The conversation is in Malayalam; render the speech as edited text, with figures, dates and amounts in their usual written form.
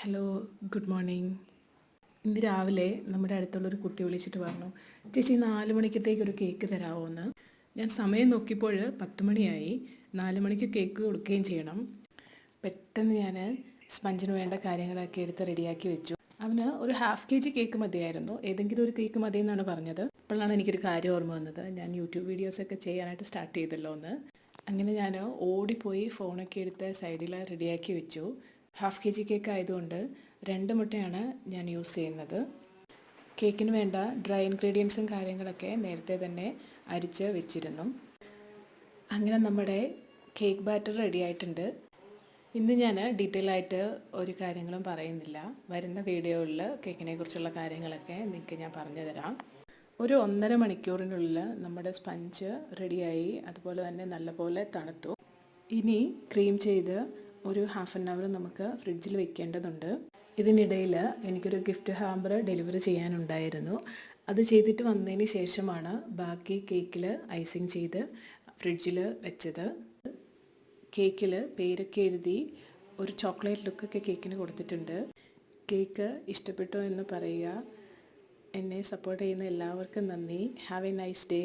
Hello, good morning. ഇന്ന് രാവിലെ നമ്മുടെ അടുത്തുള്ളൊരു കുട്ടി വിളിച്ചിട്ട് പറഞ്ഞു, ചേച്ചി 4 മണിക്കത്തേക്ക് ഒരു കേക്ക് തരാമോ എന്ന്. ഞാൻ സമയം നോക്കിയപ്പോൾ 10 മണിയായി. 4 മണിക്ക് കേക്ക് കൊടുക്കുകയും ചെയ്യണം. പെട്ടെന്ന് ഞാൻ സ്പഞ്ചിന് വേണ്ട കാര്യങ്ങളൊക്കെ എടുത്ത് റെഡിയാക്കി വെച്ചു. അവന് ഒരു ½ kg കേക്ക് മതിയായിരുന്നു. ഏതെങ്കിലും ഒരു കേക്ക് മതി എന്നാണ് പറഞ്ഞത്. അപ്പോഴാണ് എനിക്കൊരു കാര്യം ഓർമ്മ വന്നത്, ഞാൻ യൂട്യൂബ് വീഡിയോസൊക്കെ ചെയ്യാനായിട്ട് സ്റ്റാർട്ട് ചെയ്തല്ലോ എന്ന്. അങ്ങനെ ഞാൻ ഓടിപ്പോയി ഫോണൊക്കെ എടുത്ത് സൈഡിൽ റെഡിയാക്കി വെച്ചു. ½ kg കേക്ക് ആയതുകൊണ്ട് 2 മുട്ടയാണ് ഞാൻ യൂസ് ചെയ്യുന്നത്. കേക്കിന് വേണ്ട ഡ്രൈ ഇൻഗ്രീഡിയൻസും കാര്യങ്ങളൊക്കെ നേരത്തെ തന്നെ അരിച്ച് വെച്ചിരുന്നു. അങ്ങനെ നമ്മുടെ കേക്ക് ബാറ്റർ റെഡി ആയിട്ടുണ്ട്. ഇന്ന് ഞാൻ ഡീറ്റെയിൽ ആയിട്ട് ഒരു കാര്യങ്ങളും പറയുന്നില്ല. വരുന്ന വീഡിയോയിൽ കേക്കിനെ കുറിച്ചുള്ള കാര്യങ്ങളൊക്കെ നിങ്ങൾക്ക് ഞാൻ പറഞ്ഞു തരാം. ഒരു 1.5 മണിക്കൂറിനുള്ളിൽ നമ്മുടെ സ്പഞ്ച് റെഡിയായി, അതുപോലെ തന്നെ നല്ലപോലെ തണുത്തു. ഇനി ക്രീം ചെയ്ത് ഒരു ½ നമുക്ക് ഫ്രിഡ്ജിൽ വെക്കേണ്ടതുണ്ട്. ഇതിനിടയിൽ എനിക്കൊരു ഗിഫ്റ്റ് ഹാമ്പർ ഡെലിവറി ചെയ്യാനുണ്ടായിരുന്നു. അത് ചെയ്തിട്ട് വന്നതിന് ശേഷമാണ് ബാക്കി കേക്കിൽ ഐസിങ് ചെയ്ത് ഫ്രിഡ്ജിൽ വെച്ചത്. കേക്കിൽ പേരൊക്കെ എഴുതി ഒരു ചോക്ലേറ്റ് ലുക്കൊക്കെ കേക്കിന് കൊടുത്തിട്ടുണ്ട്. കേക്ക് ഇഷ്ടപ്പെട്ടോ എന്ന് പറയുക. എന്നെ സപ്പോർട്ട് ചെയ്യുന്ന എല്ലാവർക്കും നന്ദി. Have A nice day.